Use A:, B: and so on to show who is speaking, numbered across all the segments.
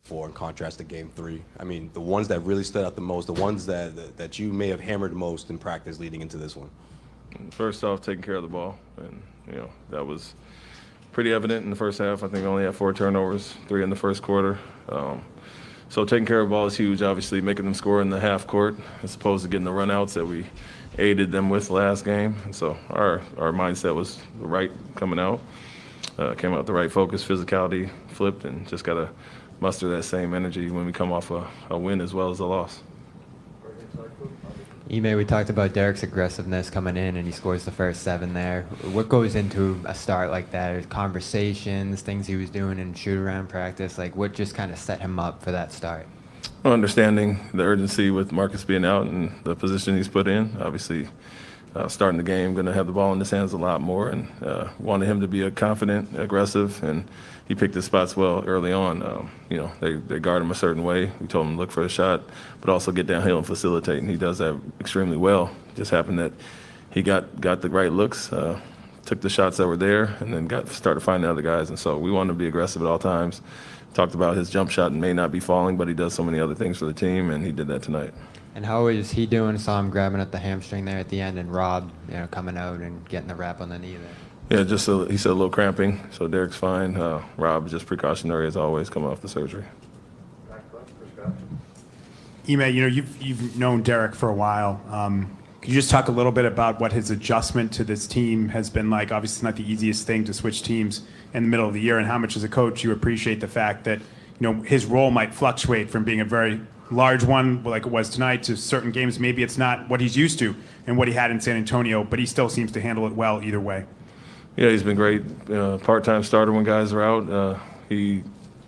A: 4 in contrast to Game 3? I mean, the ones that really stood out the most, the ones that you may have hammered most in practice leading into this one.
B: First off, taking care of the ball, and that was pretty evident in the first half. I think we only had 4 turnovers, 3 in the first quarter. So taking care of the ball is huge, obviously, making them score in the half court as opposed to getting the runouts that we aided them with last game. And so our mindset was right coming out. Came out with the right focus, physicality, flipped, and just got to muster that same energy when we come off a win as well as a loss.
C: Ime, we talked about Derek's aggressiveness coming in, and he scores the first 7 there. What goes into a start like that? Conversations, things he was doing in shoot-around practice? Like, what just kind of set him up for that start?
B: Well, understanding the urgency with Marcus being out and the position he's put in. Obviously, starting the game, going to have the ball in his hands a lot more, and wanted him to be a confident, aggressive, and he picked his spots well early on. They guard him a certain way. We told him to look for a shot, but also get downhill and facilitate, and he does that extremely well. Just happened that he got the right looks, took the shots that were there, and then started finding other guys. And so we want him to be aggressive at all times. Talked about his jump shot may not be falling, but he does so many other things for the team, and he did that tonight.
C: And how is he doing? Saw him grabbing at the hamstring there at the end, and Rob, coming out and getting the wrap on the knee there.
B: Yeah, he said a little cramping, so Derek's fine. Rob, just precautionary as always, coming off the surgery.
D: Ime, you've known Derek for a while. Could you just talk a little bit about what his adjustment to this team has been like? Obviously, it's not the easiest thing to switch teams in the middle of the year, and how much as a coach you appreciate the fact that his role might fluctuate from being a very large one like it was tonight to certain games. Maybe it's not what he's used to and what he had in San Antonio, but he still seems to handle it well either way.
B: Yeah, he's been great. Part-time starter when guys are out. He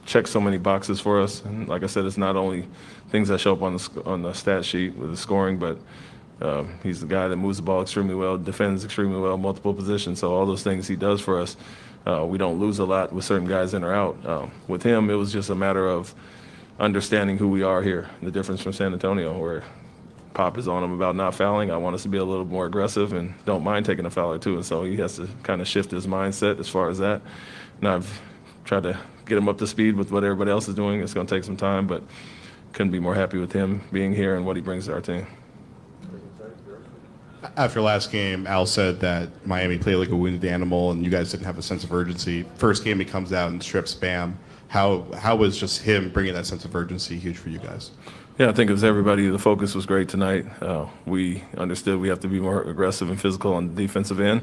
B: checks so many boxes for us, and like I said, it's not only things that show up on the stat sheet with the scoring, but he's the guy that moves the ball extremely well, defends extremely well, multiple positions. So all those things he does for us, we don't lose a lot with certain guys in or out. With him, it was just a matter of understanding who we are here, the difference from San Antonio, where Pop is on him about not fouling. I want us to be a little more aggressive and don't mind taking a foul or two. And so he has to kind of shift his mindset as far as that. And I've tried to get him up to speed with what everybody else is doing. It's going to take some time, but couldn't be more happy with him being here and what he brings to our team.
E: After last game, Al said that Miami played like a wounded animal and you guys didn't have a sense of urgency. First game, he comes out and strips Bam. How was just him bringing that sense of urgency huge for you guys?
B: Yeah, I think it was everybody. The focus was great tonight. We understood we have to be more aggressive and physical on the defensive end.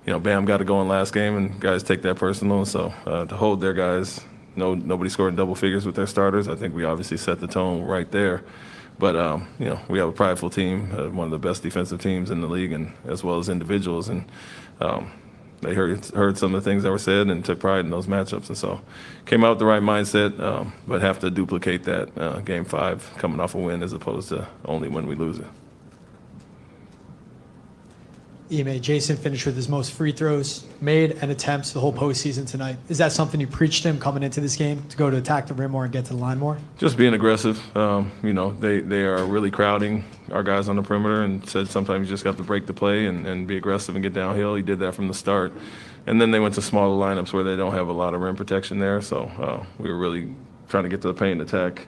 B: Bam got to go in last game, and guys take that personal. So to hold their guys, nobody scored in double figures with their starters. I think we obviously set the tone right there. But, we have a prideful team, one of the best defensive teams in the league, and as well as individuals. And they heard some of the things that were said and took pride in those matchups. And so came out with the right mindset, but have to duplicate that Game 5 coming off a win as opposed to only when we lose it.
F: Ime, Jayson finished with his most free throws made and attempts the whole postseason tonight. Is that something you preached to him coming into this game, to go to attack the rim more and get to the line more?
B: Just being aggressive. They are really crowding our guys on the perimeter, and said sometimes you just got to break the play and be aggressive and get downhill. He did that from the start. And then they went to smaller lineups where they don't have a lot of rim protection there. So we were really trying to get to the paint attack.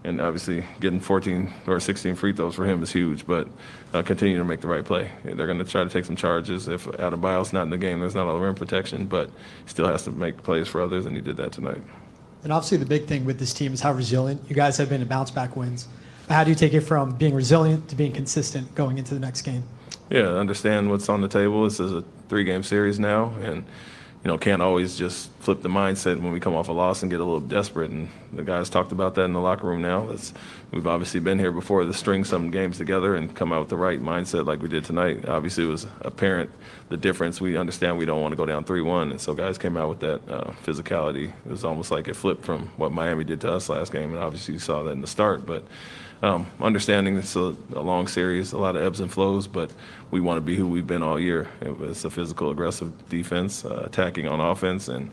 B: And obviously getting 14 or 16 free throws for him is huge, but continue to make the right play. They're going to try to take some charges. If Adebayo's not in the game, there's not a rim protection, but still has to make plays for others, and he did that tonight.
F: And obviously the big thing with this team is how resilient you guys have been in bounce-back wins. How do you take it from being resilient to being consistent going into the next game?
B: Yeah, understand what's on the table. This is a 3-game series now, and can't always just flip the mindset when we come off a loss and get a little desperate. And the guys talked about that in the locker room now. We've obviously been here before to string some games together and come out with the right mindset like we did tonight. Obviously, it was apparent the difference. We understand we don't want to go down 3-1, and so guys came out with that physicality. It was almost like it flipped from what Miami did to us last game, and obviously you saw that in the start. But understanding it's a long series, a lot of ebbs and flows, but we want to be who we've been all year. It's a physical, aggressive defense, attacking on offense, and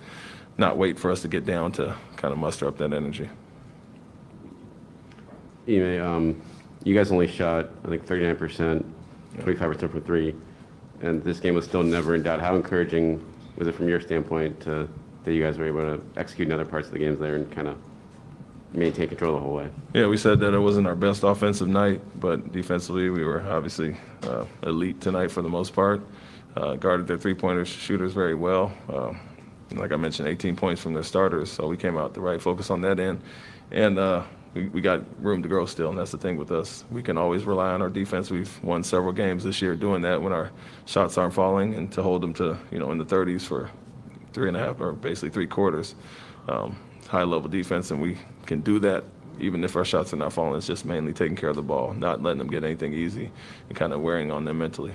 B: not wait for us to get down to kind of muster up that energy.
G: Ime, you guys only shot, I think, 39%, 25% from 3, and this game was still never in doubt. How encouraging was it from your standpoint that you guys were able to execute in other parts of the games there and kind of maintain control the whole way.
B: Yeah, we said that it wasn't our best offensive night, but defensively we were obviously elite tonight for the most part. Guarded their three-pointer shooters very well. Like I mentioned, 18 points from their starters, so we came out the right focus on that end. And we got room to grow still, and that's the thing with us. We can always rely on our defense. We've won several games this year doing that when our shots aren't falling, and to hold them to, in the 30s for 3.5 or basically 3 quarters. High-level defense, and we can do that even if our shots are not falling. It's just mainly taking care of the ball, not letting them get anything easy, and kind of wearing on them mentally.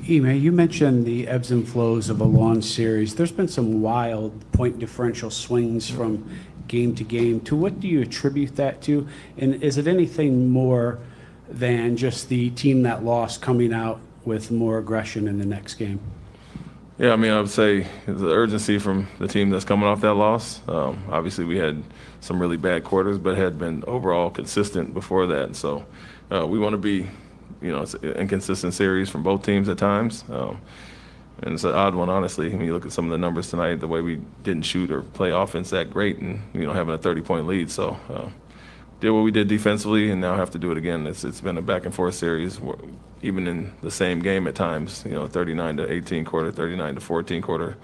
H: Ime, you mentioned the ebbs and flows of a long series. There's been some wild point differential swings from game to game. To what do you attribute that to? And is it anything more than just the team that lost coming out with more aggression in the next game?
B: Yeah, I mean, I would say the urgency from the team that's coming off that loss. Obviously, we had some really bad quarters, but had been overall consistent before that. And so we want to be, it's an inconsistent series from both teams at times. And it's an odd one, honestly. When you look at some of the numbers tonight, the way we didn't shoot or play offense that great and, having a 30-point lead. So did what we did defensively and now have to do it again. It's been a back-and-forth series, even in the same game at times, 39-18 quarter, 39-14 quarter,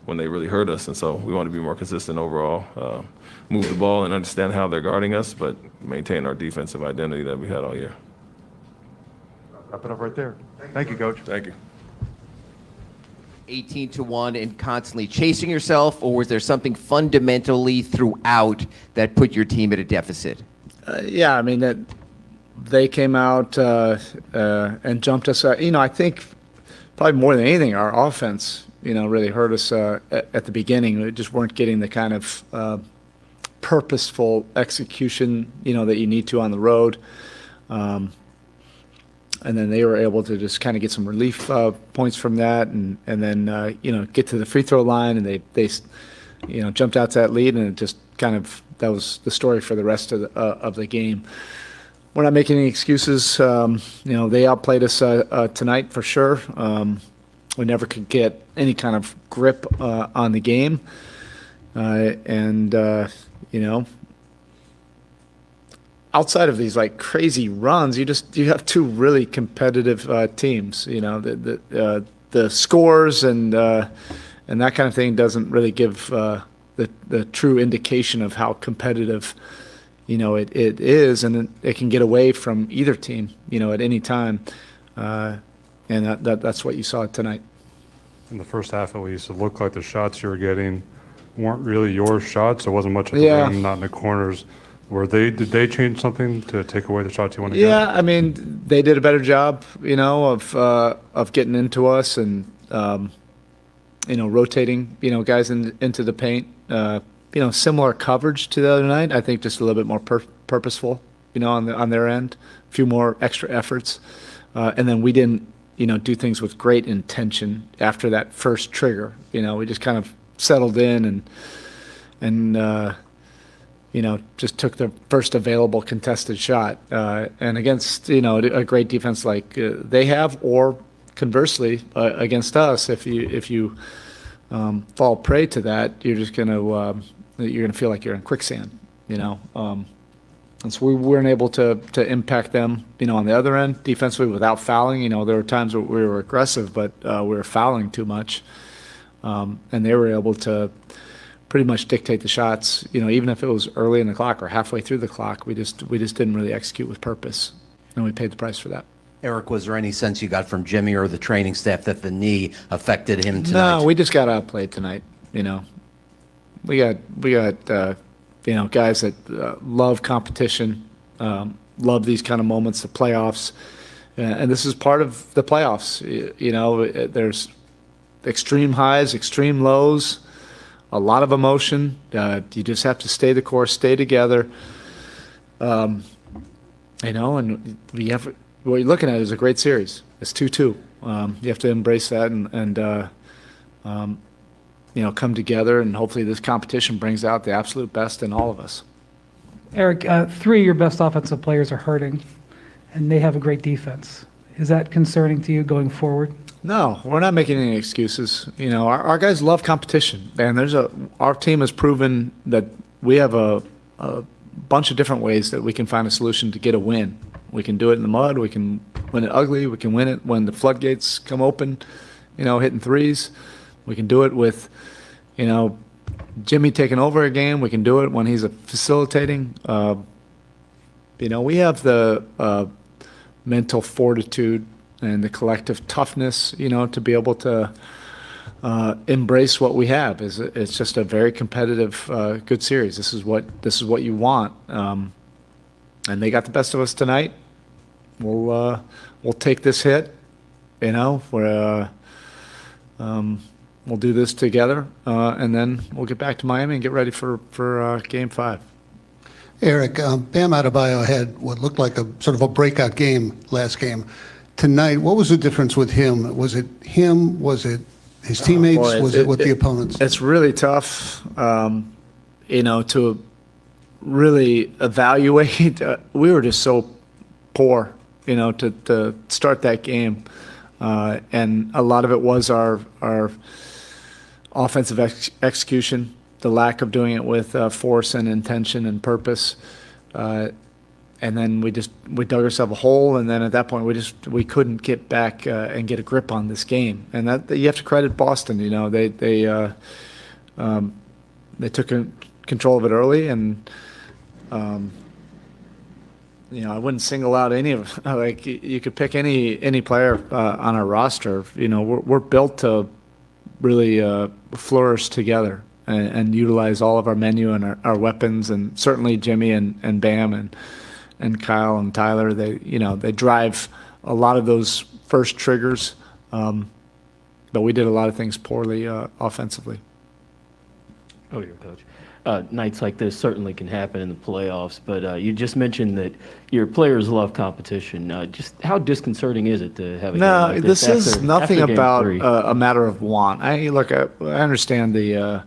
B: when they really hurt us. And so we want to be more consistent overall, move the ball and understand how they're guarding us, but maintain our defensive identity that we had all year.
I: Wrap it up right there. Thank you, Coach.
B: Thank you.
J: 18-1 and constantly chasing yourself, or was there something fundamentally throughout that put your team at a deficit?
K: Yeah, I mean, that they came out and jumped us. I think probably more than anything, our offense, really hurt us at the beginning. We just weren't getting the kind of purposeful execution, that you need to on the road. And then they were able to just kind of get some relief points from that, and then get to the free throw line, and they jumped out to that lead, and it just kind of, that was the story for the rest of the game. We're not making any excuses. They outplayed us tonight for sure. We never could get any kind of grip on the game, outside of these like crazy runs, you have two really competitive teams. The scores and that kind of thing doesn't really give the true indication of how competitive it is, and it can get away from either team at any time, and that's what you saw tonight.
I: In the first half, at least, it looked like the shots you were getting weren't really your shots. There wasn't much of the rim, not in the corners. Did they change something to take away the shots you want to get?
K: Yeah, I mean, they did a better job, of getting into us and, rotating, guys into the paint. Similar coverage to the other night. I think just a little bit more purposeful, on their end. A few more extra efforts, and then we didn't, do things with great intention after that first trigger. We just kind of settled in and just took the first available contested shot. And against, a great defense like they have, or conversely, against us, if you fall prey to that, you're just going to feel like you're in quicksand, And so we weren't able to impact them, on the other end, defensively without fouling. There were times where we were aggressive, but we were fouling too much. And they were able to pretty much dictate the shots, even if it was early in the clock or halfway through the clock. We just didn't really execute with purpose, and we paid the price for that.
J: Eric, was there any sense you got from Jimmy or the training staff that the knee affected him tonight?
K: No, we just got outplayed tonight. We got guys that love competition, love these kind of moments, the playoffs, and this is part of the playoffs. There's extreme highs, extreme lows. A lot of emotion. You just have to stay the course, stay together. And what you're looking at is a great series. It's 2-2. You have to embrace that and come together, and hopefully this competition brings out the absolute best in all of us.
L: Eric, 3 of your best offensive players are hurting, and they have a great defense. Is that concerning to you going forward?
K: No, we're not making any excuses. Our guys love competition, and our team has proven that we have a bunch of different ways that we can find a solution to get a win. We can do it in the mud. We can win it ugly. We can win it when the floodgates come open, hitting threes. We can do it with, Jimmy taking over a game. We can do it when he's facilitating. We have the mental fortitude and the collective toughness, to be able to embrace what we have. It's just a very competitive, good series. This is what you want, and they got the best of us tonight. We'll take this hit, we'll do this together, and then we'll get back to Miami and get ready for Game 5.
M: Eric, Bam Adebayo had what looked like a sort of a breakout game last game. Tonight, what was the difference with him? Was it him? Was it his teammates? Was it with the opponents?
K: It's really tough, to really evaluate. We were just so poor, to start that game. And a lot of it was our offensive execution, the lack of doing it with force and intention and purpose. And then we dug ourselves a hole, and then at that point we couldn't get back and get a grip on this game. And that you have to credit Boston. They took control of it early, and I wouldn't single out any of like you could pick any player on our roster. We're built to really flourish together and utilize all of our menu and our weapons, and certainly Jimmy and Bam and Kyle and Tyler, they drive a lot of those first triggers, but we did a lot of things poorly offensively.
N: Oh, your coach. Nights like this certainly can happen in the playoffs, but you just mentioned that your players love competition. Just how disconcerting is it to have a game like this?
K: This is nothing
N: after
K: about
N: Game 3?
K: a matter of want. I understand the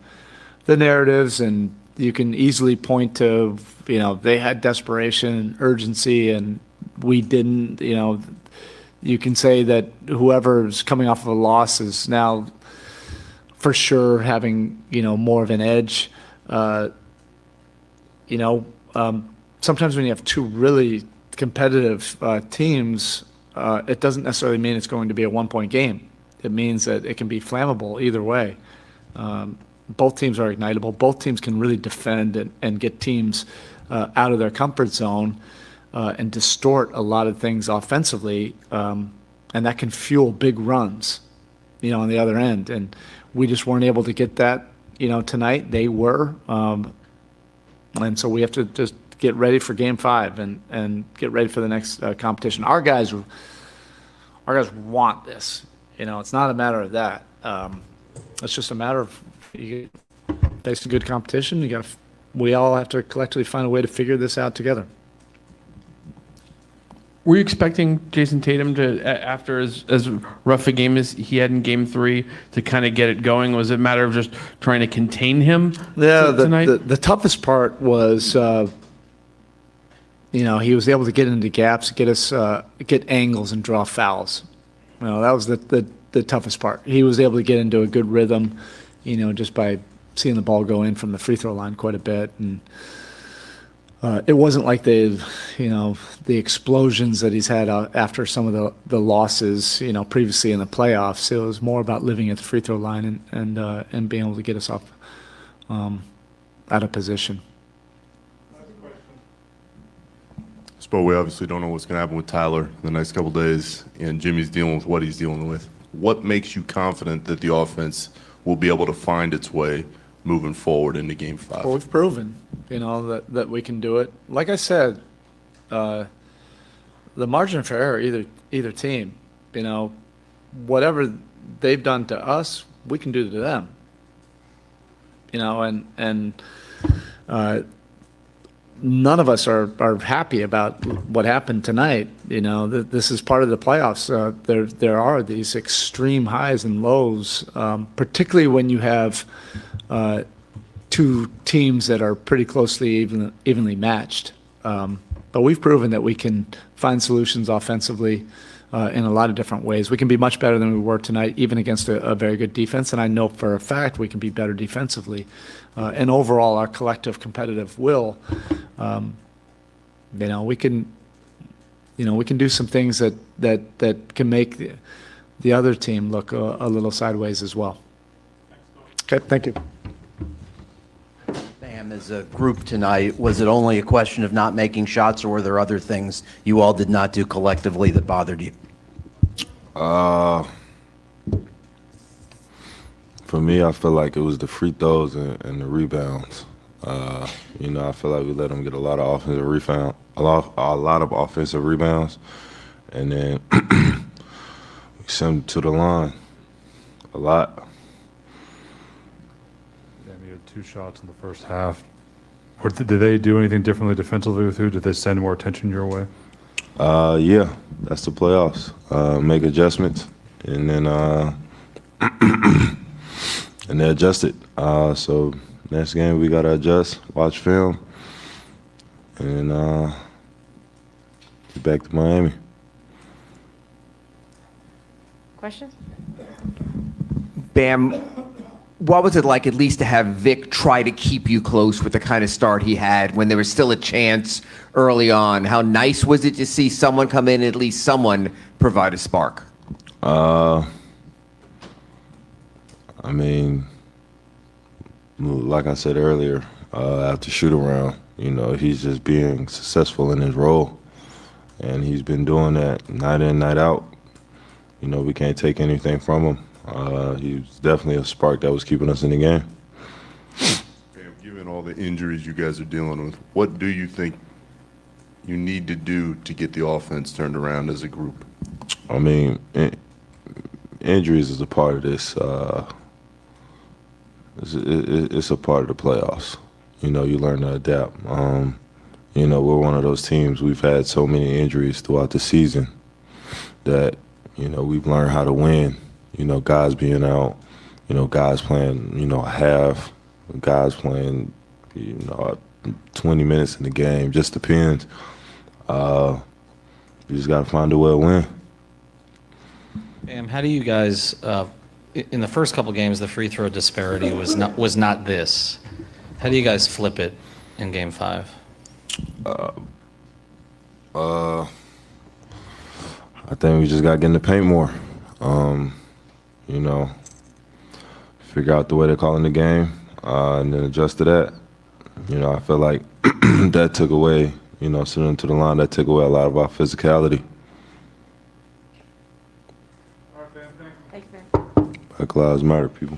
K: narratives, and you can easily point to, they had desperation and urgency and we didn't, you can say that whoever's coming off of a loss is now for sure having, more of an edge. Sometimes when you have two really competitive teams, it doesn't necessarily mean it's going to be a 1-point game. It means that it can be flammable either way. Both teams are ignitable. Both teams can really defend and get teams out of their comfort zone and distort a lot of things offensively, and that can fuel big runs, on the other end. And we just weren't able to get that, tonight. They were, and so we have to just get ready for Game 5 and get ready for the next competition. Our guys want this. It's not a matter of that. It's just a matter of you face a good competition. We all have to collectively find a way to figure this out together.
O: Were you expecting Jayson Tatum to, after as rough a game as he had in Game 3, to kind of get it going? Was it a matter of just trying to contain him tonight?
K: The toughest part was, he was able to get into gaps, get angles and draw fouls. That was the toughest part. He was able to get into a good rhythm, just by seeing the ball go in from the free throw line quite a bit. And it wasn't like the explosions that he's had after some of the losses, previously in the playoffs. It was more about living at the free throw line and being able to get us off out of position.
P: Spo, we obviously don't know what's going to happen with Tyler in the next couple of days, and Jimmy's dealing with what he's dealing with. What makes you confident that the offense will be able to find its way moving forward into Game 5?
K: Well, we've proven, that we can do it. Like I said, the margin for error, either team, whatever they've done to us, we can do to them. None of us are happy about what happened tonight. This is part of the playoffs. There are these extreme highs and lows, particularly when you have two teams that are pretty closely evenly matched. But we've proven that we can find solutions offensively in a lot of different ways. We can be much better than we were tonight, even against a very good defense. And I know for a fact we can be better defensively. And overall, our collective competitive will, we can do some things that can make the other team look a little sideways as well. Okay, thank you.
Q: Bam, as a group tonight, was it only a question of not making shots, or were there other things you all did not do collectively that bothered you?
R: For me, I feel like it was the free throws and the rebounds. I feel like we let them get a lot of offensive rebound, a lot of offensive rebounds, and then we sent them to the line a lot.
I: You had 2 shots in the first half. Did they do anything differently defensively with you? Did they send more attention your way?
R: Yeah, that's the playoffs. Make adjustments, and then and they adjust it. So next game we gotta adjust, watch film, and get back to Miami.
S: Questions?
J: Bam, what was it like at least to have Vic try to keep you close with the kind of start he had when there was still a chance early on? How nice was it to see someone come in, at least someone provide a spark?
R: I mean, like I said earlier, after shoot around, he's just being successful in his role, and he's been doing that night in, night out. We can't take anything from him. He was definitely a spark that was keeping us in the game.
P: Bam, given all the injuries you guys are dealing with, what do you think you need to do to get the offense turned around as a group?
R: I mean, injuries is a part of this. It's a part of the playoffs. You learn to adapt. We're one of those teams. We've had so many injuries throughout the season that, we've learned how to win. Guys being out, guys playing, a half, guys playing, 20 minutes in the game. Just depends. You just got to find a way to win.
T: How do you guys, in the first couple games, the free throw disparity was not this. How do you guys flip it in Game 5?
R: I think we just got to get in the paint more. Figure out the way they're calling the game, and then adjust to that. I feel like that took away, sending them to the line, that took away a lot of our physicality.
S: Thanks, man.
R: Black Lives Matter, people.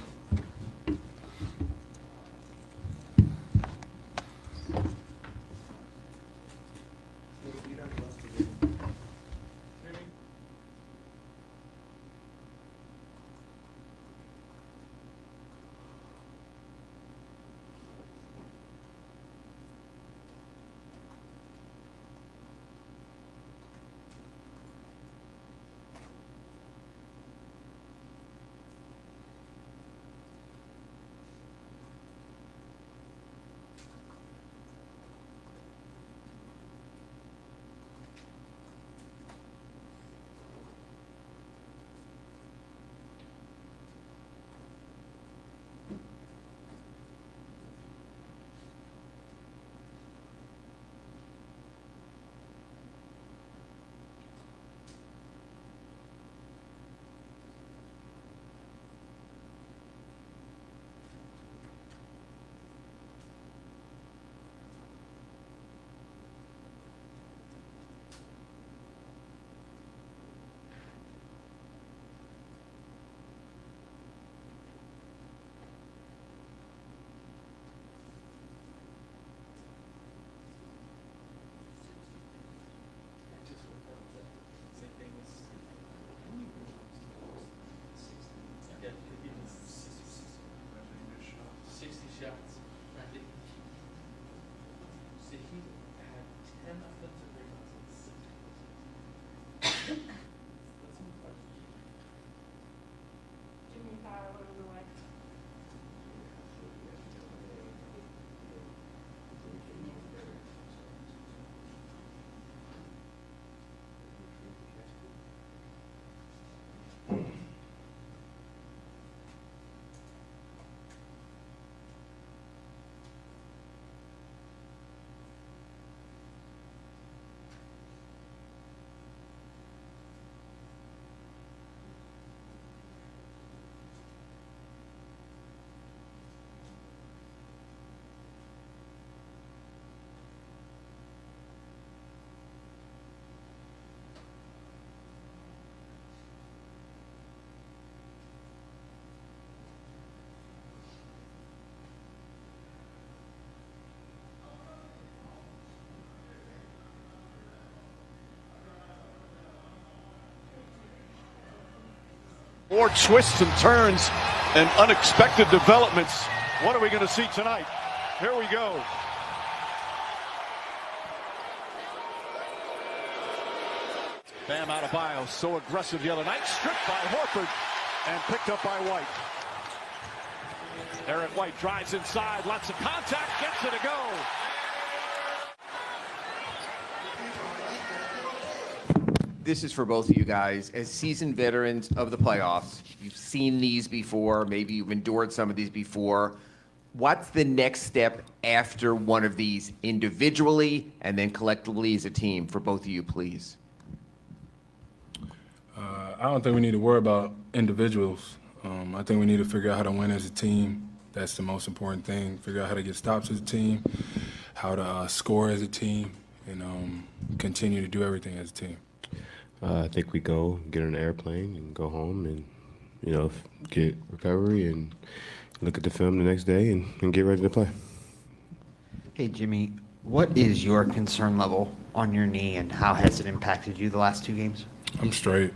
U: More twists and turns and unexpected developments. What are we going to see tonight? Here we go. Bam Adebayo, so aggressive the other night, stripped by Horford and picked up by White. Eric White drives inside, lots of contact, gets it to go.
J: This is for both of you guys. As seasoned veterans of the playoffs, you've seen these before, maybe you've endured some of these before. What's the next step after one of these individually and then collectively as a team for both of you, please?
B: I don't think we need to worry about individuals. I think we need to figure out how to win as a team. That's the most important thing. Figure out how to get stops as a team, how to score as a team, and continue to do everything as a team.
V: I think we go get on an airplane and go home and, get recovery and look at the film the next day and get ready to play.
C: Hey, Jimmy, what is your concern level on your knee and how has it impacted you the last 2 games?
B: I'm straight.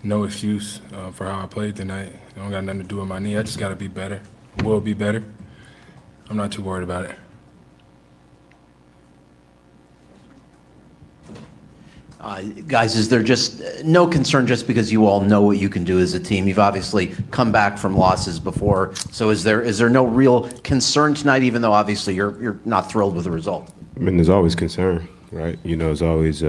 B: No excuse for how I played tonight. It don't got nothing to do with my knee. I just got to be better. Will be better. I'm not too worried about it.
Q: Guys, is there just no concern just because you all know what you can do as a team? You've obviously come back from losses before. So is there no real concern tonight, even though obviously you're not thrilled with the result?
V: I mean, there's always concern, right? There's always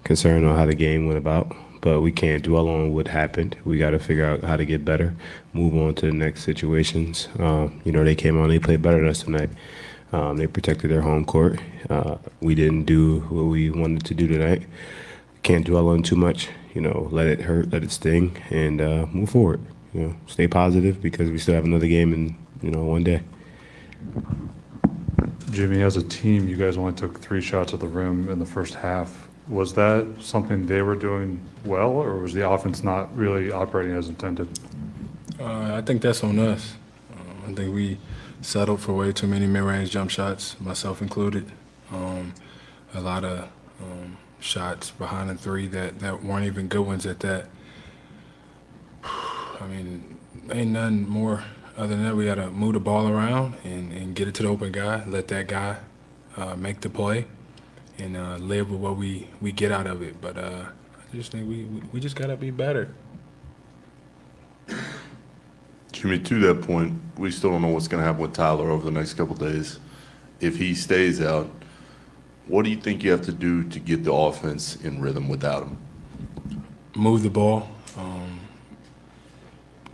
V: concern on how the game went about, but we can't dwell on what happened. We got to figure out how to get better, move on to the next situations. They came on, they played better than us tonight. They protected their home court. We didn't do what we wanted to do tonight. Can't dwell on too much. Let it hurt, let it sting, and move forward. Stay positive because we still have another game in, one day.
I: Jimmy, as a team, you guys only took 3 shots at the rim in the first half. Was that something they were doing well, or was the offense not really operating as intended?
B: I think that's on us. I think we settled for way too many mid-range jump shots, myself included. A lot of shots behind the 3 that weren't even good ones at that. I mean, ain't nothing more other than that. We got to move the ball around and get it to the open guy, let that guy make the play, and live with what we get out of it. But I just think we just got to be better.
P: Jimmy, to that point, we still don't know what's going to happen with Tyler over the next couple of days. If he stays out, what do you think you have to do to get the offense in rhythm without him?
B: Move the ball,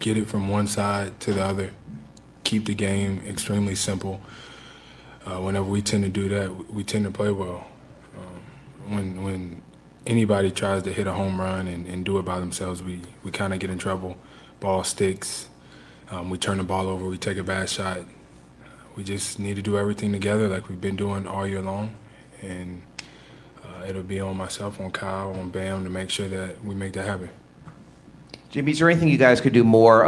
B: get it from one side to the other, keep the game extremely simple. Whenever we tend to do that, we tend to play well. When anybody tries to hit a home run and do it by themselves, we kind of get in trouble. Ball sticks. We turn the ball over, we take a bad shot. We just need to do everything together like we've been doing all year long. And it'll be on myself, on Kyle, on Bam to make sure that we make that happen.
J: Jimmy, is there anything you guys could do more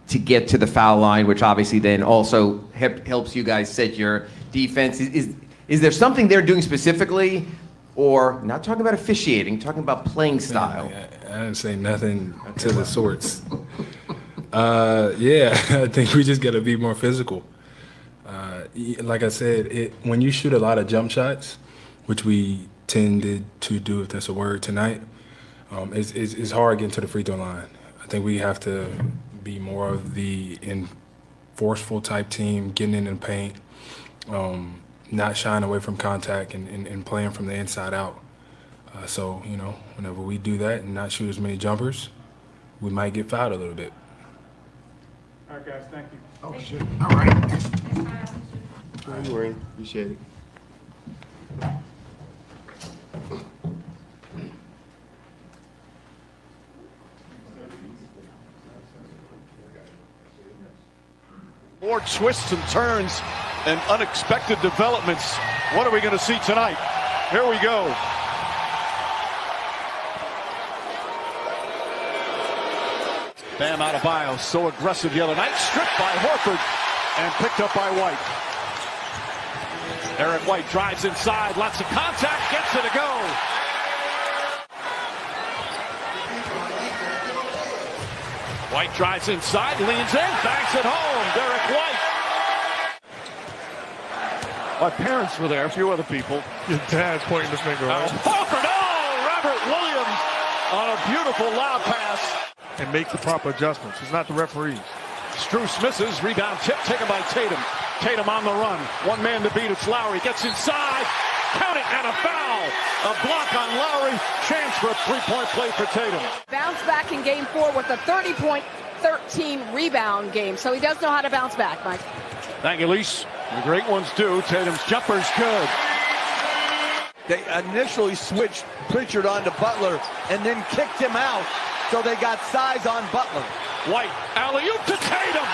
J: to get to the foul line, which obviously then also helps you guys set your defense? Is there something they're doing specifically, or not talking about officiating, talking about playing style?
B: I didn't say nothing to the sorts. I think we just got to be more physical. Like I said, when you shoot a lot of jump shots, which we tended to do, if that's a word, tonight, it's hard getting to the free throw line. I think we have to be more of the forceful type team, getting in the paint, not shying away from contact and playing from the inside out. So, whenever we do that and not shoot as many jumpers, we might get fouled a little bit.
D: All right, guys, thank you.
E: Oh, shit. All right. Don't worry. Appreciate it.
U: More twists and turns and unexpected developments. What are we going to see tonight? Here we go. Bam Adebayo, so aggressive the other night, stripped by Horford and picked up by White. Eric White drives inside, lots of contact, gets it to go. White drives inside, leans in, banks it home. Derek White. My parents were there, a few other people.
I: Your dad pointing the finger,
U: Al Horford, Robert Williams on a beautiful lob pass.
I: and make the proper adjustments. It's not the referees.
U: Strus misses, rebound tip taken by Tatum. Tatum on the run, one man to beat, it's Lowry, gets inside, count it, and a foul. A block on Lowry, chance for a three-point play for Tatum.
A: Bounce back in game 4 with a 30-point, 13 rebound game, so he does know how to bounce back, Mike.
U: Thank you, Lise. The great ones do. Tatum's jumper's good.
F: They initially switched Pritchard onto Butler and then kicked him out, so they got size on Butler.
U: White, alley-oop to Tatum.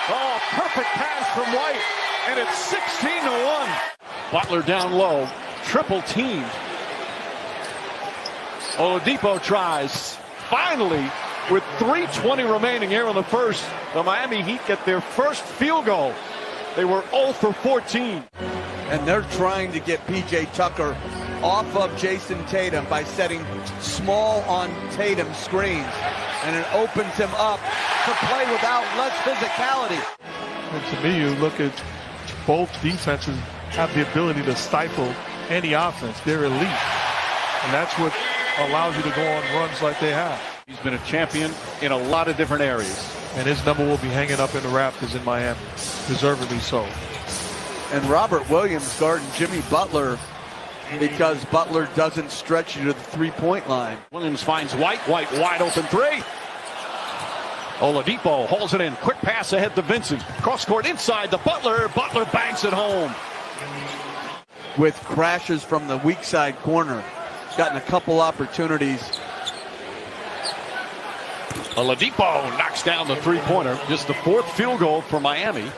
U: Oh, perfect pass from White, and it's 16-1. Butler down low, triple teamed. Oladipo tries. Finally, with 3:20 remaining here in the first, the Miami Heat get their first field goal. They were 0 for 14.
F: And they're trying to get P.J. Tucker off of Jayson Tatum by setting small on Tatum screens. And it opens him up to play without less physicality.
I: And to me, you look at both defenses have the ability to stifle any offense. They're elite. And that's what allows you to go on runs like they have.
U: He's been a champion in a lot of different areas.
I: And his number will be hanging up in the rafters in Miami. Deservedly so.
F: And Robert Williams guarding Jimmy Butler because Butler doesn't stretch you to the three-point line.
U: Williams finds White. White wide open three. Oladipo holds it in. Quick pass ahead to Vincent. Cross court inside to Butler. Butler banks it home.
F: With crashes from the weak side corner. Gotten a couple opportunities.
U: Oladipo knocks down the three-pointer. Just the fourth field goal for Miami.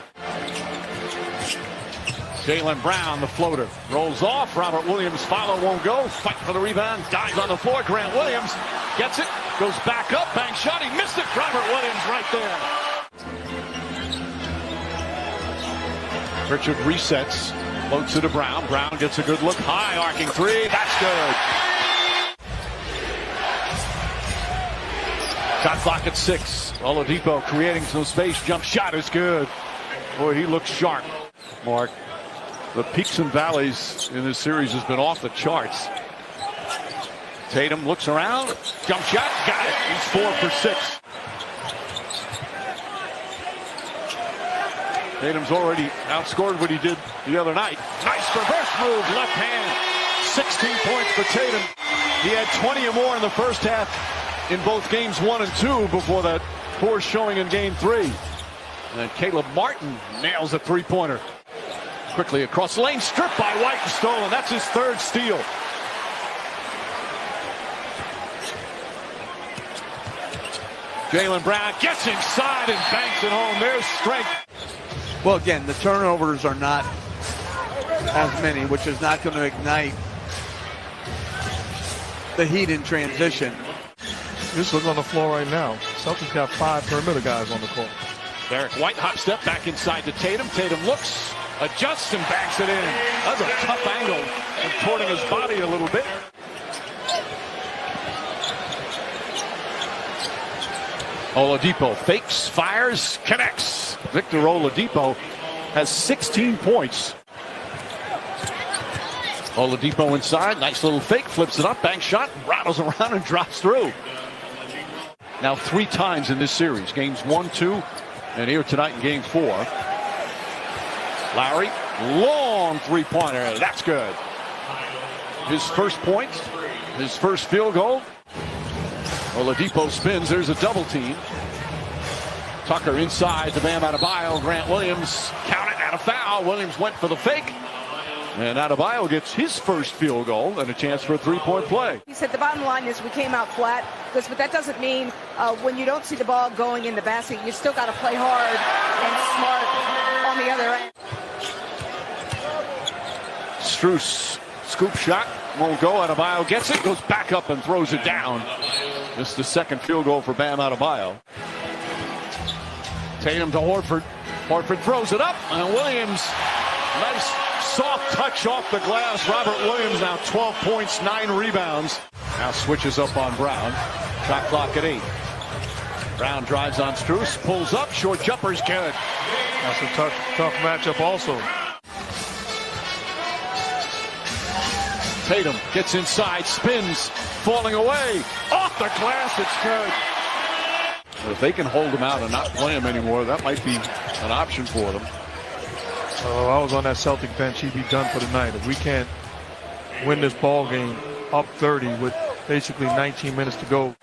U: Jaylen Brown, the floater, rolls off. Robert Williams, follow, won't go. Fight for the rebound, dives on the floor. Grant Williams gets it, goes back up, bank shot, he missed it. Robert Williams right there. Pritchard resets, floats it to Brown. Brown gets a good look, high, arcing three, that's good. Shot clock at 6. Oladipo creating some space, jump shot is good. Boy, he looks sharp. Mark. The peaks and valleys in this series has been off the charts. Tatum looks around, jump shot, got it. He's 4 for 6. Tatum's already outscored what he did the other night. Nice reverse move, left hand. 16 points for Tatum. He had 20 or more in the first half in both games 1 and 2 before that poor showing in game 3. And then Caleb Martin nails a three-pointer. Quickly across the lane, stripped by White and stolen. That's his third steal. Jaylen Brown gets inside and banks it home. There's strength.
F: Well, again, the turnovers are not as many, which is not going to ignite the Heat in transition.
I: Just look on the floor right now. Celtics got 5 perimeter guys on the court.
U: Derek White hop step back inside to Tatum. Tatum looks, adjusts and backs it in. That's a tough angle, contorting his body a little bit. Oladipo fakes, fires, connects. Victor Oladipo has 16 points. Oladipo inside, nice little fake, flips it up, bank shot, rattles around and drops through. Now 3 times in this series, games 1, 2, and here tonight in game 4. Lowry, long three-pointer, that's good. His first point, his first field goal. Oladipo spins, there's a double team. Tucker inside to Bam Adebayo, Grant Williams, count it, and a foul. Williams went for the fake. And Adebayo gets his first field goal and a chance for a three-point play.
A: He said the bottom line is we came out flat, but that doesn't mean when you don't see the ball going in the basket, you still got to play hard and smart on the other end.
U: Strus, scoop shot, won't go. Adebayo gets it, goes back up and throws it down. This is the second field goal for Bam Adebayo. Tatum to Horford. Horford throws it up, and Williams, nice soft touch off the glass. Robert Williams now 12 points, 9 rebounds. Now switches up on Brown. Shot clock at 8. Brown drives on Strus, pulls up, short jumper's good.
G: That's a tough matchup also.
U: Tatum gets inside, spins, falling away. Off the glass, it's good. If they can hold him out and not play him anymore, that might be an option for them.
G: Oh, I was on that Celtic bench. He'd be done for the night. If we can't win this ball game up 30 with basically 19 minutes to go.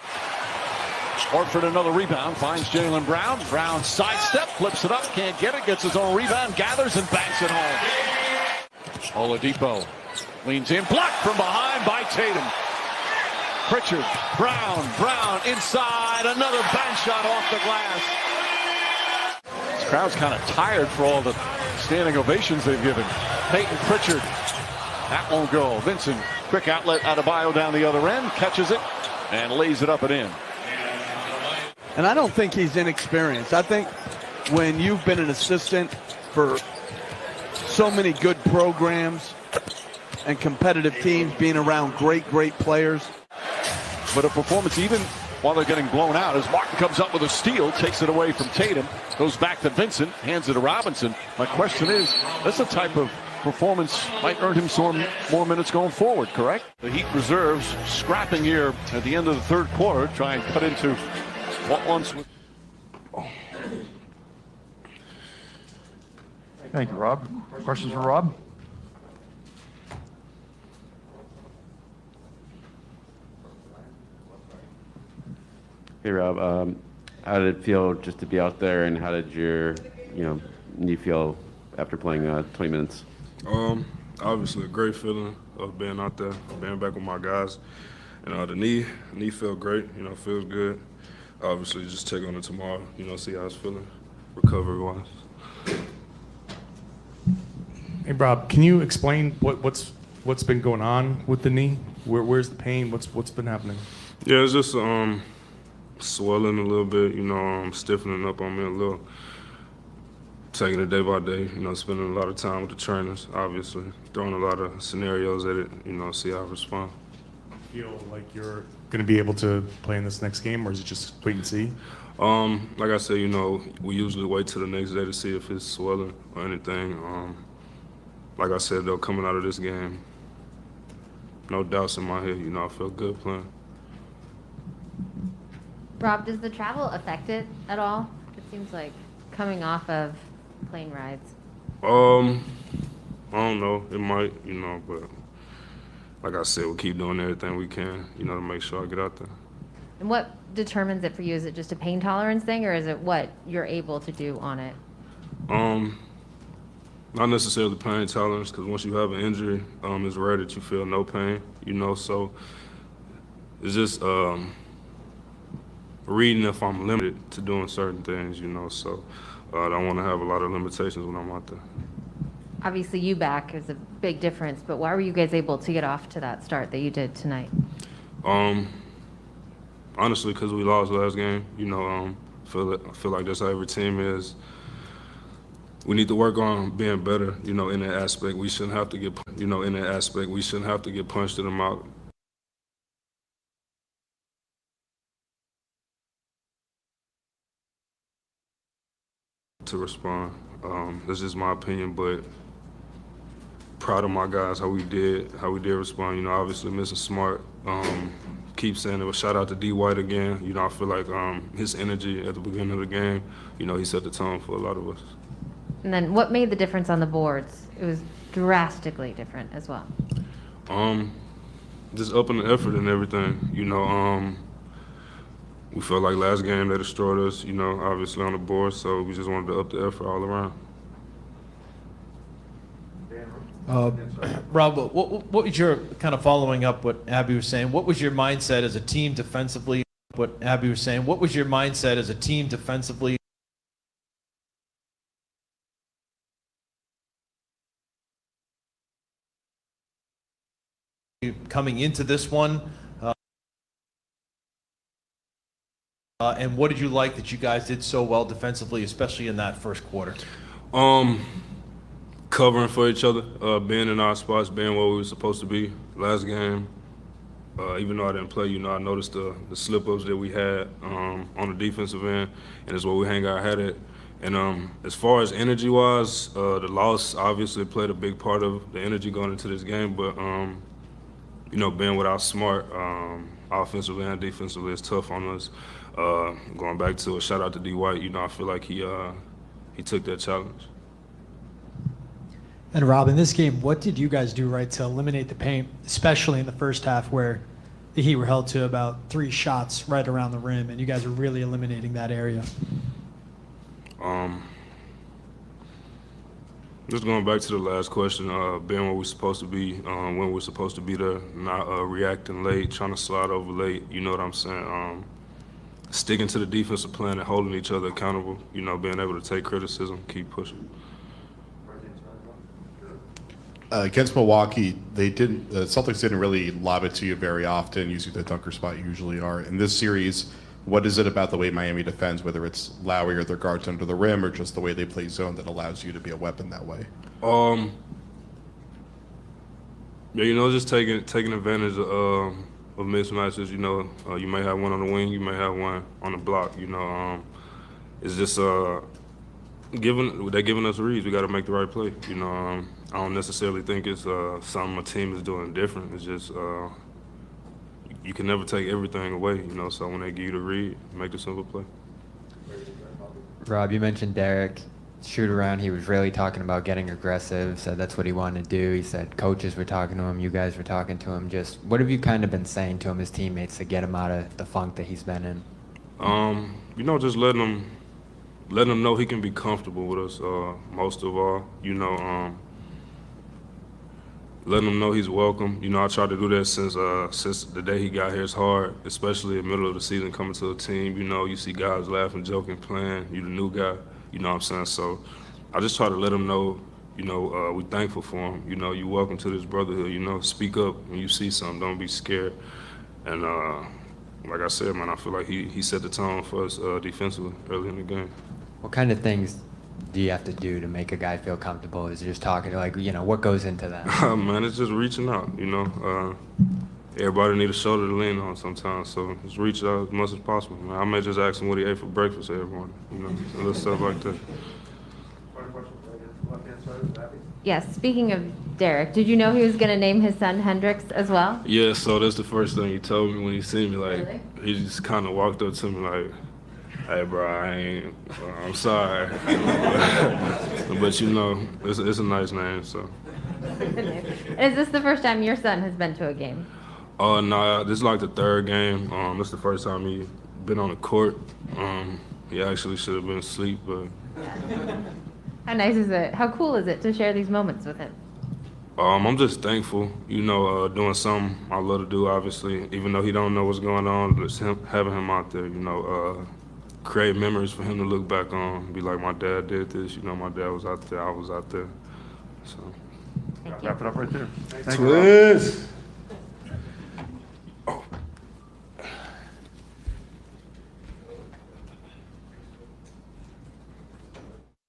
U: Horford another rebound, finds Jaylen Brown. Brown sidestep, flips it up, can't get it, gets his own rebound, gathers and banks it home. Oladipo leans in, blocked from behind by Tatum. Pritchard, Brown inside, another bank shot off the glass. This crowd's kind of tired for all the standing ovations they've given. Peyton Pritchard, that won't go. Vincent, quick outlet, Adebayo down the other end, catches it and lays it up and in.
F: And I don't think he's inexperienced. I think when you've been an assistant for so many good programs and competitive teams, being around great players.
U: But a performance even while they're getting blown out as Martin comes up with a steal, takes it away from Tatum, goes back to Vincent, hands it to Robinson. My question is, that's the type of performance might earn him some more minutes going forward, correct? The Heat reserves scrapping here at the end of the third quarter, try and cut into what once was.
G: Thank you, Rob. Questions for Rob?
H: Hey, Rob. How did it feel just to be out there, and how did your, knee feel after playing 20 minutes?
B: Obviously a great feeling of being out there, being back with my guys. The knee felt great. Feels good. Obviously, just take on it tomorrow. See how it's feeling, recovery-wise.
D: Hey, Rob, can you explain what's been going on with the knee? Where's the pain? What's been happening?
B: Yeah, it's just swelling a little bit. Stiffening up on me a little. Taking it day by day. Spending a lot of time with the trainers. Obviously, throwing a lot of scenarios at it. See how I respond.
D: Feel like you're going to be able to play in this next game, or is it just wait and see?
B: Like I said, we usually wait till the next day to see if it's swelling or anything. Like I said, though, coming out of this game, no doubts in my head. I feel good playing.
S: Rob, does the travel affect it at all? It seems like coming off of plane rides.
B: I don't know. It might, but like I said, we'll keep doing everything we can, to make sure I get out there.
S: And what determines it for you? Is it just a pain tolerance thing, or is it what you're able to do on it?
B: Not necessarily pain tolerance, because once you have an injury, it's rare that you feel no pain, so it's just reading if I'm limited to doing certain things, so I don't want to have a lot of limitations when I'm out there.
S: Obviously, you back is a big difference, but why were you guys able to get off to that start that you did tonight?
B: Honestly, because we lost last game, feel like that's how every team is. We need to work on being better, in that aspect. We shouldn't have to get, punched in the mouth. To respond. That's just my opinion, but proud of my guys, how we did respond. Obviously Mr. Smart, keep saying it, shout out to D. White again. I feel like his energy at the beginning of the game, he set the tone for a lot of us.
S: And then what made the difference on the boards? It was drastically different as well.
B: Just upping the effort and everything. We felt like last game they destroyed us, obviously on the board, so we just wanted to up the effort all around.
W: Rob, what was your, kind of following up what Abby was saying, what was your mindset as a team defensively? Coming into this one? And what did you like that you guys did so well defensively, especially in that first quarter?
B: Covering for each other, being in our spots, being where we were supposed to be last game.
L: even though I didn't play, I noticed the slip-ups that we had on the defensive end, and it's where we hang our head at. And as far as energy-wise, the loss obviously played a big part of the energy going into this game, but, being without Smart, offensively and defensively, is tough on us. Going back to a shout-out to D. White, I feel like he took that challenge.
M: And Rob, in this game, what did you guys do right to eliminate the paint, especially in the first half where the Heat were held to about 3 shots right around the rim, and you guys were really eliminating that area?
L: Just going back to the last question, being where we're supposed to be, when we're supposed to be there, not reacting late, trying to slide over late, you know what I'm saying? Sticking to the defensive plan and holding each other accountable, being able to take criticism, keep pushing.
E: Against Milwaukee, the Celtics didn't really lob it to you very often, using the dunker spot you usually are. In this series, what is it about the way Miami defends, whether it's Lowry or their guards under the rim, or just the way they play zone that allows you to be a weapon that way?
L: Yeah, just taking advantage of mismatches. You may have one on the wing, you may have one on the block. It's just they're giving us reads. We got to make the right play. I don't necessarily think it's something a team is doing different. It's just you can never take everything away. So when they give you the read, make the simple play.
C: Rob, you mentioned Derek. Shoot around, he was really talking about getting aggressive, said that's what he wanted to do. He said coaches were talking to him, you guys were talking to him. Just what have you kind of been saying to him, his teammates, to get him out of the funk that he's been in?
L: Just letting him know he can be comfortable with us, most of all. Letting him know he's welcome. I tried to do that since the day he got here. It's hard, especially in the middle of the season, coming to a team. You see guys laughing, joking, playing. You the new guy. You know what I'm saying? So I just try to let him know, we thankful for him. You welcome to this brotherhood. Speak up when you see something. Don't be scared. And like I said, man, I feel like he set the tone for us defensively early in the game.
C: What kind of things do you have to do to make a guy feel comfortable? Is it just talking to, what goes into that?
L: Man, it's just reaching out, Everybody need a shoulder to lean on sometimes, so just reach out as much as possible. Man, I may just ask him what he ate for breakfast every morning, little stuff like that.
S: Yes, speaking of Derek, did you know he was going to name his son Hendrix as well?
L: Yeah, so that's the first thing he told me when he seen me.
S: Really?
L: He just kind of walked up to me like, "Hey, bro, I'm sorry." But it's a nice name, so.
S: Is this the first time your son has been to a game?
L: No, this is like the 3rd game. This is the first time he been on the court. He actually should have been asleep, but.
S: How nice is it? How cool is it to share these moments with him?
L: I'm just thankful, doing something I love to do, obviously, even though he don't know what's going on, just having him out there, create memories for him to look back on, be like, my dad did this, my dad was out there, I was out there, so.
G: Wrap it up right there.
L: Twist!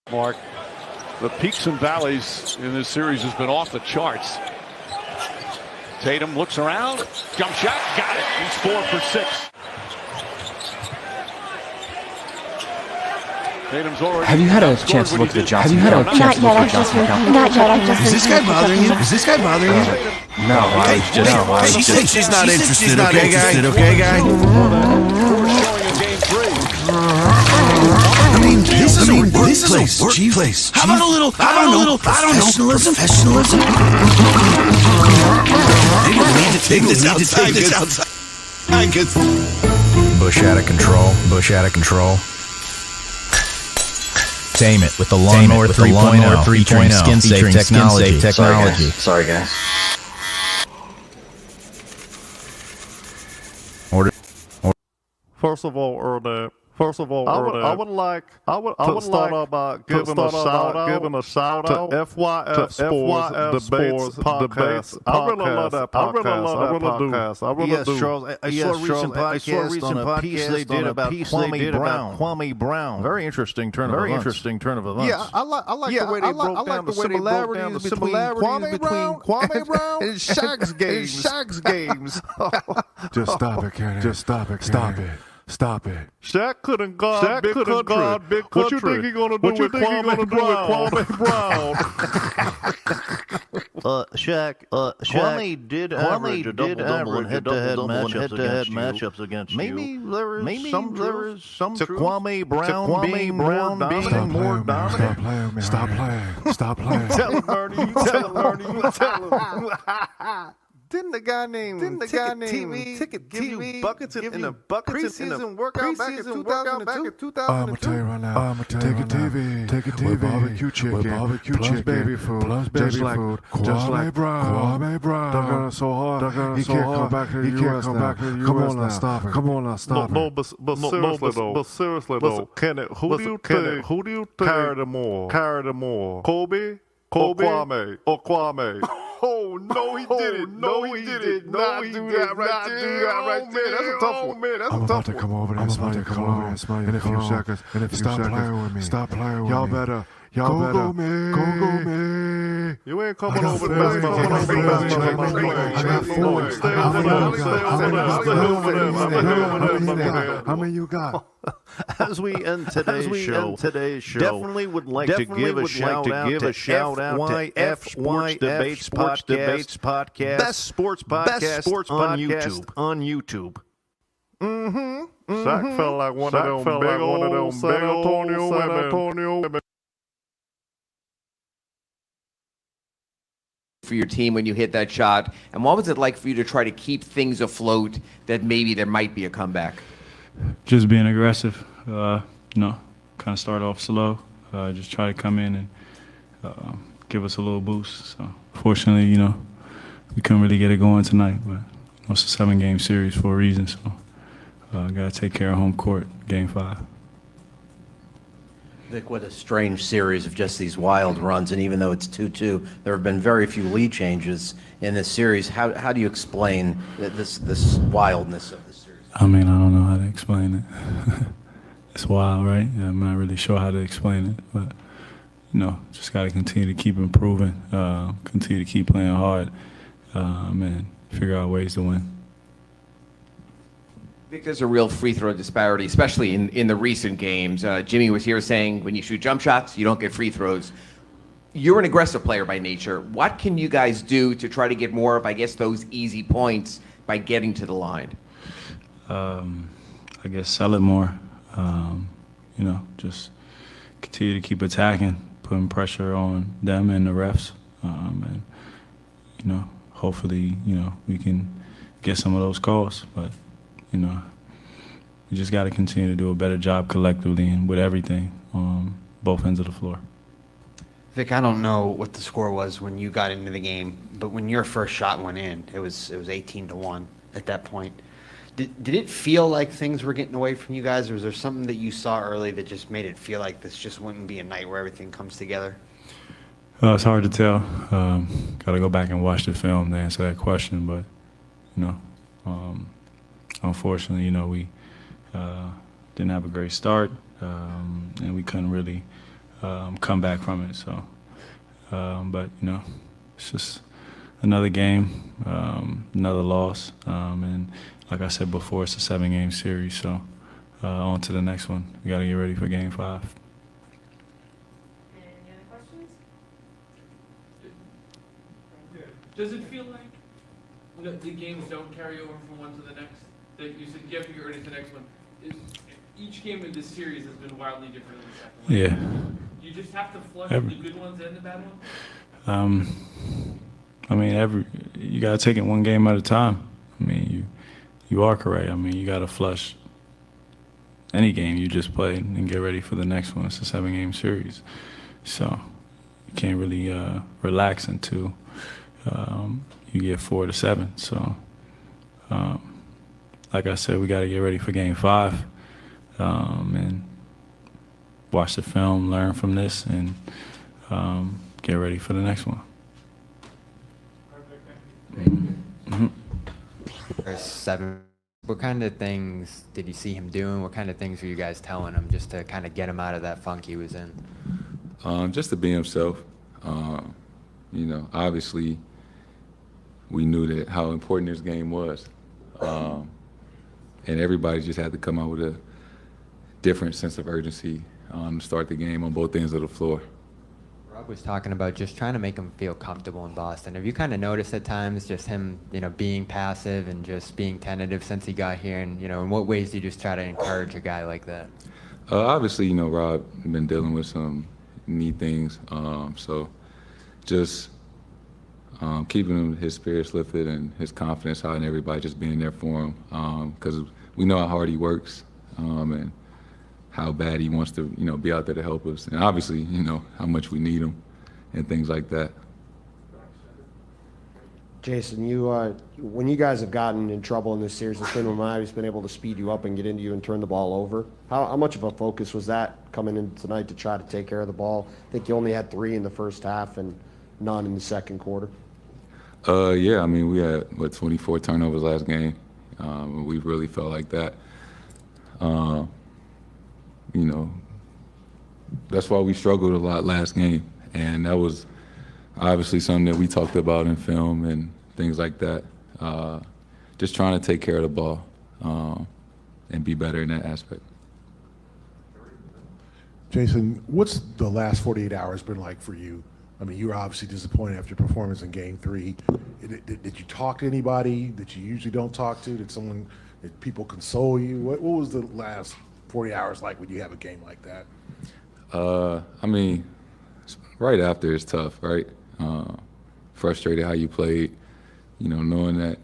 U: Mark, the peaks and valleys in this series has been off the charts. Tatum looks around, jump shot, got it. He's 4 for 6. Tatum's already.
N: Have you had a chance to look at the Johnson? Have you had a chance to look at Johnson?
X: Not yet. I just.
N: Is this guy bothering you? Is this guy bothering you? No, I was just. She said she's not interested. Okay, guy. Okay, guy. I mean, this is a workplace. How about a little? Professionalism. Maybe we need to take this outside.
Y: Bush out of control. Tame it with the Lawnmower 3.0 featuring skin-safe technology.
Q: Sorry, guys.
Z: First of all,
K: First of all, I would like to start off by giving a shout out to FYF Sports Debates Podcast. I really love that podcast. I really do.
N: Charles, I saw a recent podcast on a piece they did about Kwame Brown. Very interesting turn of events.
K: Yeah, I like the way they broke down the similarities between Kwame Brown and Shaq's games.
O: Just stop it, Kenny. Just stop it, Kenny. Stop it.
K: Shaq couldn't guard big country. What you think he's gonna do with Kwame Brown?
N: Kwame did average a double-double in head-to-head matchups against you. Maybe there is some truth to Kwame Brown being more dominant.
O: Stop playing.
K: Tell him, Ernie. You tell him. Didn't the guy named Ticket give you buckets in a preseason workout back in 2002?
O: I'ma tell you right now. Take a TV with barbecue chicken, plus baby food, just like Kwame Brown. Dug on so hard, he can't come back to the U.S. now. Come on now, stop it. Come on now, stop it.
K: No, but seriously though, Kenneth, who do you think carried them more? Kobe or Kwame? Oh, no, he didn't. No, he did not do that right there. Oh, man, that's a tough one.
O: I'm about to come over there and smell you in a few seconds. Stop playing with me. Stop playing with me. Y'all better. Go me.
K: You ain't coming over there.
O: How many you got?
N: As we end today's show, definitely would like to give a shout out to FYF Sports Debates Podcast, best sports podcast on YouTube.
K: Shaq felt like one of them big old San Antonio women.
J: For your team when you hit that shot, and what was it like for you to try to keep things afloat that maybe there might be a comeback?
R: Just being aggressive, kind of start off slow, just try to come in and give us a little boost. So fortunately, we couldn't really get it going tonight, but it's a 7-game series for a reason, so got to take care of home court, Game 5.
Q: Vic, what a strange series of just these wild runs, and even though it's 2-2, there have been very few lead changes in this series. How do you explain this wildness of this series?
R: I mean, I don't know how to explain it. It's wild, right? I'm not really sure how to explain it, but just got to continue to keep improving, continue to keep playing hard, and figure out ways to win.
J: Vic, there's a real free throw disparity, especially in the recent games. Jimmy was here saying when you shoot jump shots, you don't get free throws. You're an aggressive player by nature. What can you guys do to try to get more of, I guess, those easy points by getting to the line?
R: I guess sell it more. Just continue to keep attacking, putting pressure on them and the refs. And hopefully, we can get some of those calls. But we just got to continue to do a better job collectively and with everything on both ends of the floor.
T: Vic, I don't know what the score was when you got into the game, but when your first shot went in, it was 18-1 at that point. Did it feel like things were getting away from you guys, or was there something that you saw early that just made it feel like this just wouldn't be a night where everything comes together?
R: It's hard to tell. Got to go back and watch the film to answer that question, but unfortunately, we didn't have a great start, and we couldn't really come back from it. So, but it's just another game, another loss, and like I said before, it's a 7-game series. So, on to the next one. We got to get ready for Game 5.
X: Any other questions? Does it feel like the games don't carry over from one to the next? That you said you have to get ready for the next one. Each game in this series has been wildly different than the second one. Yeah. You just have to flush the good ones and the bad ones?
R: I mean, you got to take it one game at a time. I mean, you are correct. I mean, you got to flush any game you just played and get ready for the next one. It's a 7-game series. So you can't really relax until you get 4 to 7. So, like I said, we got to get ready for Game 5. and watch the film, learn from this, and get ready for the next one.
C: There's 7. What kind of things did you see him doing? What kind of things were you guys telling him just to kind of get him out of that funk he was in?
A: Just to be himself. Obviously, we knew that how important this game was. And everybody just had to come out with a different sense of urgency to start the game on both ends of the floor.
C: Rob was talking about just trying to make him feel comfortable in Boston. Have you kind of noticed at times just him, being passive and just being tentative since he got here? And, in what ways do you just try to encourage a guy like that?
A: Obviously, Rob been dealing with some knee things. So just keeping his spirits lifted and his confidence high and everybody just being there for him. Because we know how hard he works and how bad he wants to, be out there to help us. And obviously, how much we need him and things like that.
F: Jayson, when you guys have gotten in trouble in this series, it's been when Miami's been able to speed you up and get into you and turn the ball over. How much of a focus was that coming in tonight to try to take care of the ball? I think you only had 3 in the first half and none in the second quarter.
A: Yeah, we had, 24 turnovers last game. We really felt like that. That's why we struggled a lot last game. And that was obviously something that we talked about in film and things like that. Just trying to take care of the ball and be better in that aspect.
O: Jayson, what's the last 48 hours been like for you? You were obviously disappointed after your performance in Game 3. Did you talk to anybody that you usually don't talk to? Did people console you? What was the last 40 hours like when you have a game like that?
A: Right after it's tough, right? Frustrated how you played, knowing that,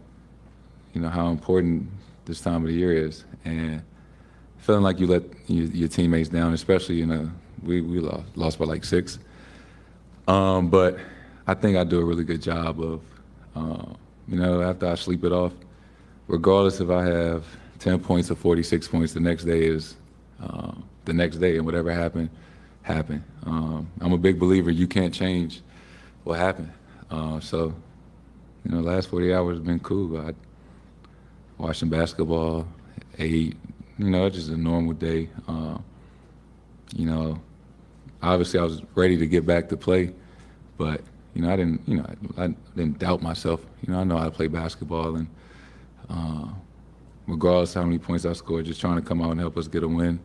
A: how important this time of the year is, and feeling like you let your teammates down, especially we lost by like 6. But I think I do a really good job of, after I sleep it off, regardless if I have 10 points or 46 points, the next day is the next day, and whatever happened. I'm a big believer you can't change what happened. So, the last 40 hours have been cool. I watched some basketball, ate, it's just a normal day. Obviously I was ready to get back to play, but, I didn't doubt myself. I know how to play basketball, and regardless of how many points I scored, just trying to come out and help us get a win,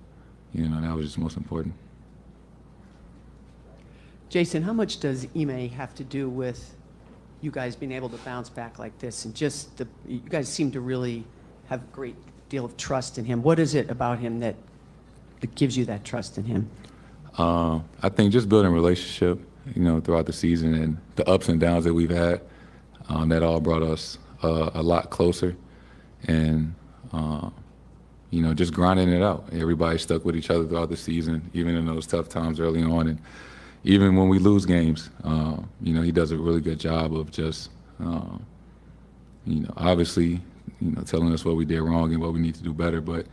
A: that was just most important.
I: Jayson, how much does Ime have to do with you guys being able to bounce back like this? And just you guys seem to really have a great deal of trust in him. What is it about him that gives you that trust in him?
A: I think just building a relationship, throughout the season and the ups and downs that we've had, that all brought us a lot closer. And, just grinding it out. Everybody stuck with each other throughout the season, even in those tough times early on. And even when we lose games, he does a really good job of just, obviously, telling us what we did wrong and what we need to do better. But,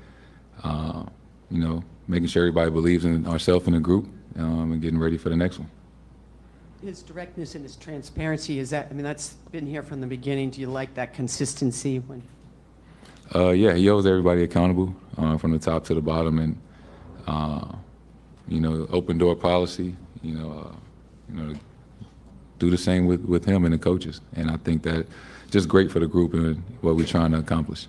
A: making sure everybody believes in ourselves and the group and getting ready for the next one.
I: His directness and his transparency, that's been here from the beginning. Do you like that consistency?
A: Yeah, he holds everybody accountable from the top to the bottom, and open door policy. Do the same with him and the coaches, and I think that just great for the group and what we're trying to accomplish.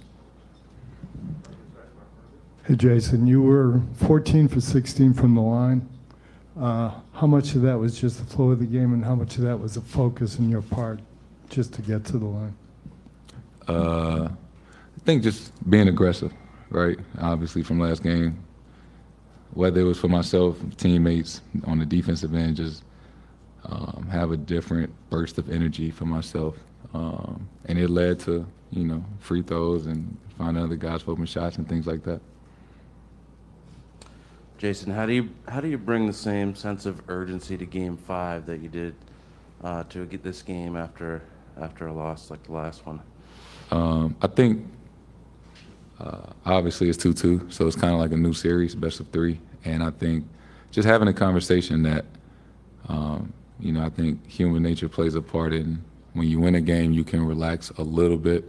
P: Hey Jayson, you were 14 for 16 from the line. How much of that was just the flow of the game, and how much of that was a focus on your part just to get to the line?
A: I think just being aggressive, right? Obviously from last game, whether it was for myself, teammates on the defensive end, just have a different burst of energy for myself. And it led to, free throws and finding other guys for open shots and things like that.
H: Jayson, how do you bring the same sense of urgency to Game 5 that you did to get this game after a loss like the last one?
A: I think Obviously, it's 2-2, so it's kind of like a new series, best of 3. And I think just having a conversation that, I think human nature plays a part in when you win a game, you can relax a little bit.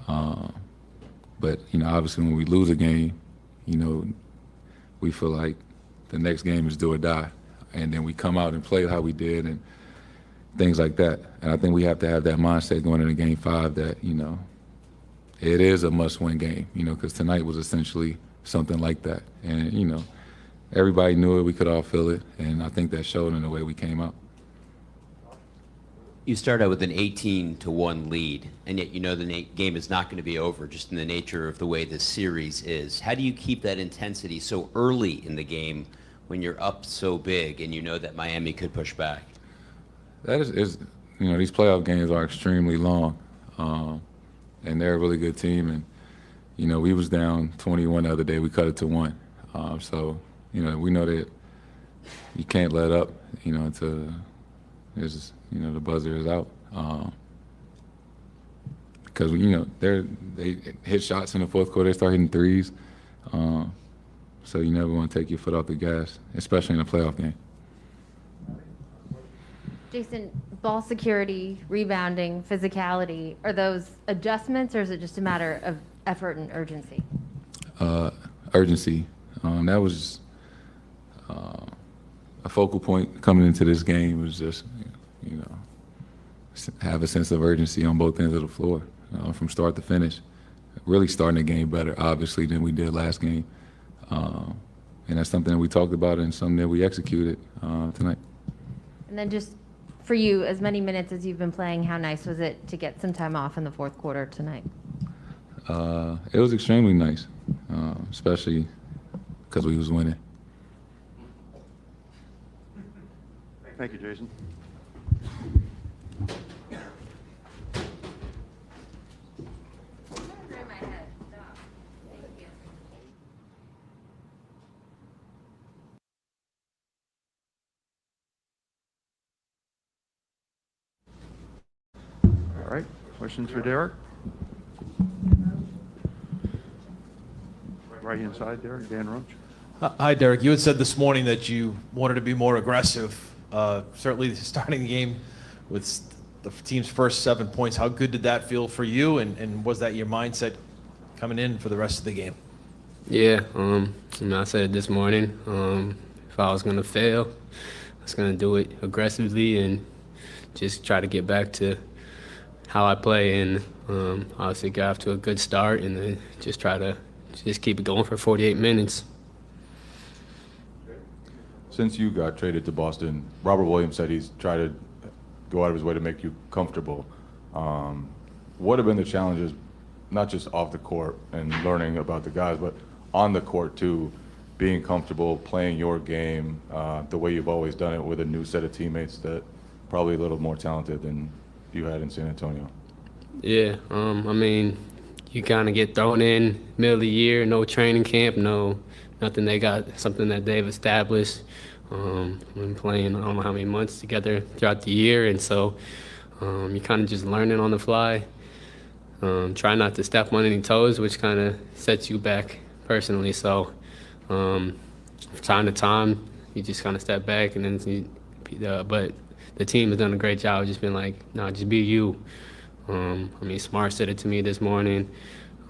A: But, obviously when we lose a game, we feel like the next game is do or die. And then we come out and play how we did and things like that. And I think we have to have that mindset going into Game 5 that, it is a must-win game, because tonight was essentially something like that. And, everybody knew it. We could all feel it. And I think that showed in the way we came out.
B: You start out with an 18-1 lead, and yet the game is not going to be over just in the nature of the way this series is. How do you keep that intensity so early in the game when you're up so big and you know that Miami could push back?
A: That is these playoff games are extremely long, and they're a really good team. And, we was down 21 the other day. We cut it to 1. So, we know that you can't let up, until the buzzer is out. Because, they hit shots in the fourth quarter. They start hitting threes. So you never want to take your foot off the gas, especially in a playoff game.
S: Jayson, ball security, rebounding, physicality, are those adjustments or is it just a matter of effort and urgency?
A: Urgency. That was a focal point coming into this game, was just, have a sense of urgency on both ends of the floor from start to finish. Really starting the game better, obviously, than we did last game. And that's something that we talked about and something that we executed tonight.
S: And then just for you, as many minutes as you've been playing, how nice was it to get some time off in the fourth quarter tonight?
A: It was extremely nice, especially because we was winning.
N: Thank you, Jayson. All right, questions for Derek? Right inside, Derek, Dan Roach.
D: Hi, Derek. You had said this morning that you wanted to be more aggressive. Certainly starting the game with the team's first 7 points. How good did that feel for you, and was that your mindset coming in for the rest of the game?
M: Yeah, I said it this morning. If I was going to fail, I was going to do it aggressively and just try to get back to how I play and obviously got off to a good start and then just try to keep it going for 48 minutes.
V: Since you got traded to Boston, Robert Williams said he's tried to go out of his way to make you comfortable. What have been the challenges, not just off the court and learning about the guys, but on the court too, being comfortable, playing your game the way you've always done it with a new set of teammates that probably a little more talented than you had in San Antonio?
M: Yeah, you kind of get thrown in middle of the year, no training camp, nothing. They got something that they've established. Been playing I don't know how many months together throughout the year, and so you're kind of just learning on the fly. Try not to step on any toes, which kind of sets you back personally. So from time to time, you just kind of step back, and then but the team has done a great job of just being like, no, just be you. Smart said it to me this morning.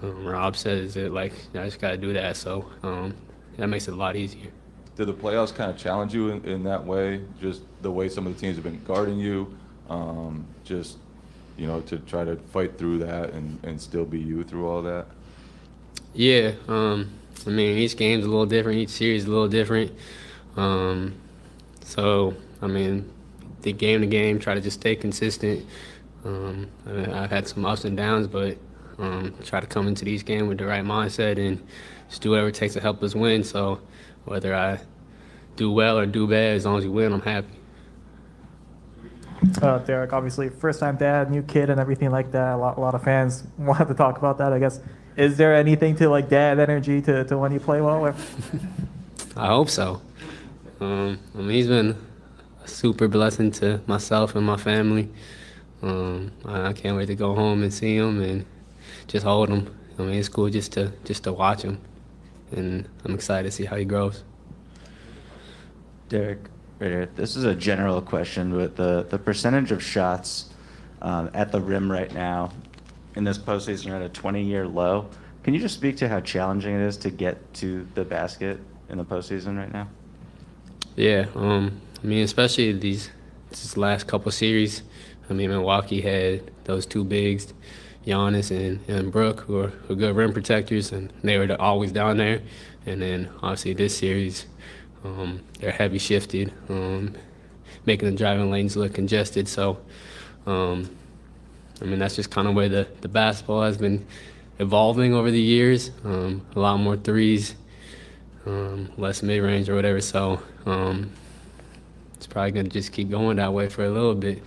M: Rob says it like, I just got to do that. So that makes it a lot easier.
V: Did the playoffs kind of challenge you in that way? Just the way some of the teams have been guarding you, to try to fight through that and still be you through all that?
M: Yeah, each game's a little different, each series is a little different. The game to game, try to just stay consistent. I've had some ups and downs, but try to come into these games with the right mindset and just do whatever it takes to help us win. So whether I do well or do bad, as long as we win, I'm happy.
W: Derek, obviously first-time dad, new kid and everything like that. A lot of fans wanted to talk about that, I guess. Is there anything to like dad energy to when you play well? Or?
M: I hope so. He's been a super blessing to myself and my family. I can't wait to go home and see him and just hold him I mean, it's cool just to watch him, and I'm excited to see how he grows.
E: Derek, right here. This is a general question, but the percentage of shots at the rim right now in this postseason are at a 20-year low. Can you just speak to how challenging it is to get to the basket in the postseason right now?
M: Yeah, I mean, especially this last couple series. I mean, Milwaukee had those two bigs, Giannis and Brooke, who are good rim protectors, and they were always down there. And then obviously this series, they're heavy shifted, making the driving lanes look congested. So, I mean, that's just kind of where the basketball has been evolving over the years. A lot more threes, less mid-range or whatever. So it's probably going to just keep going that way for a little bit.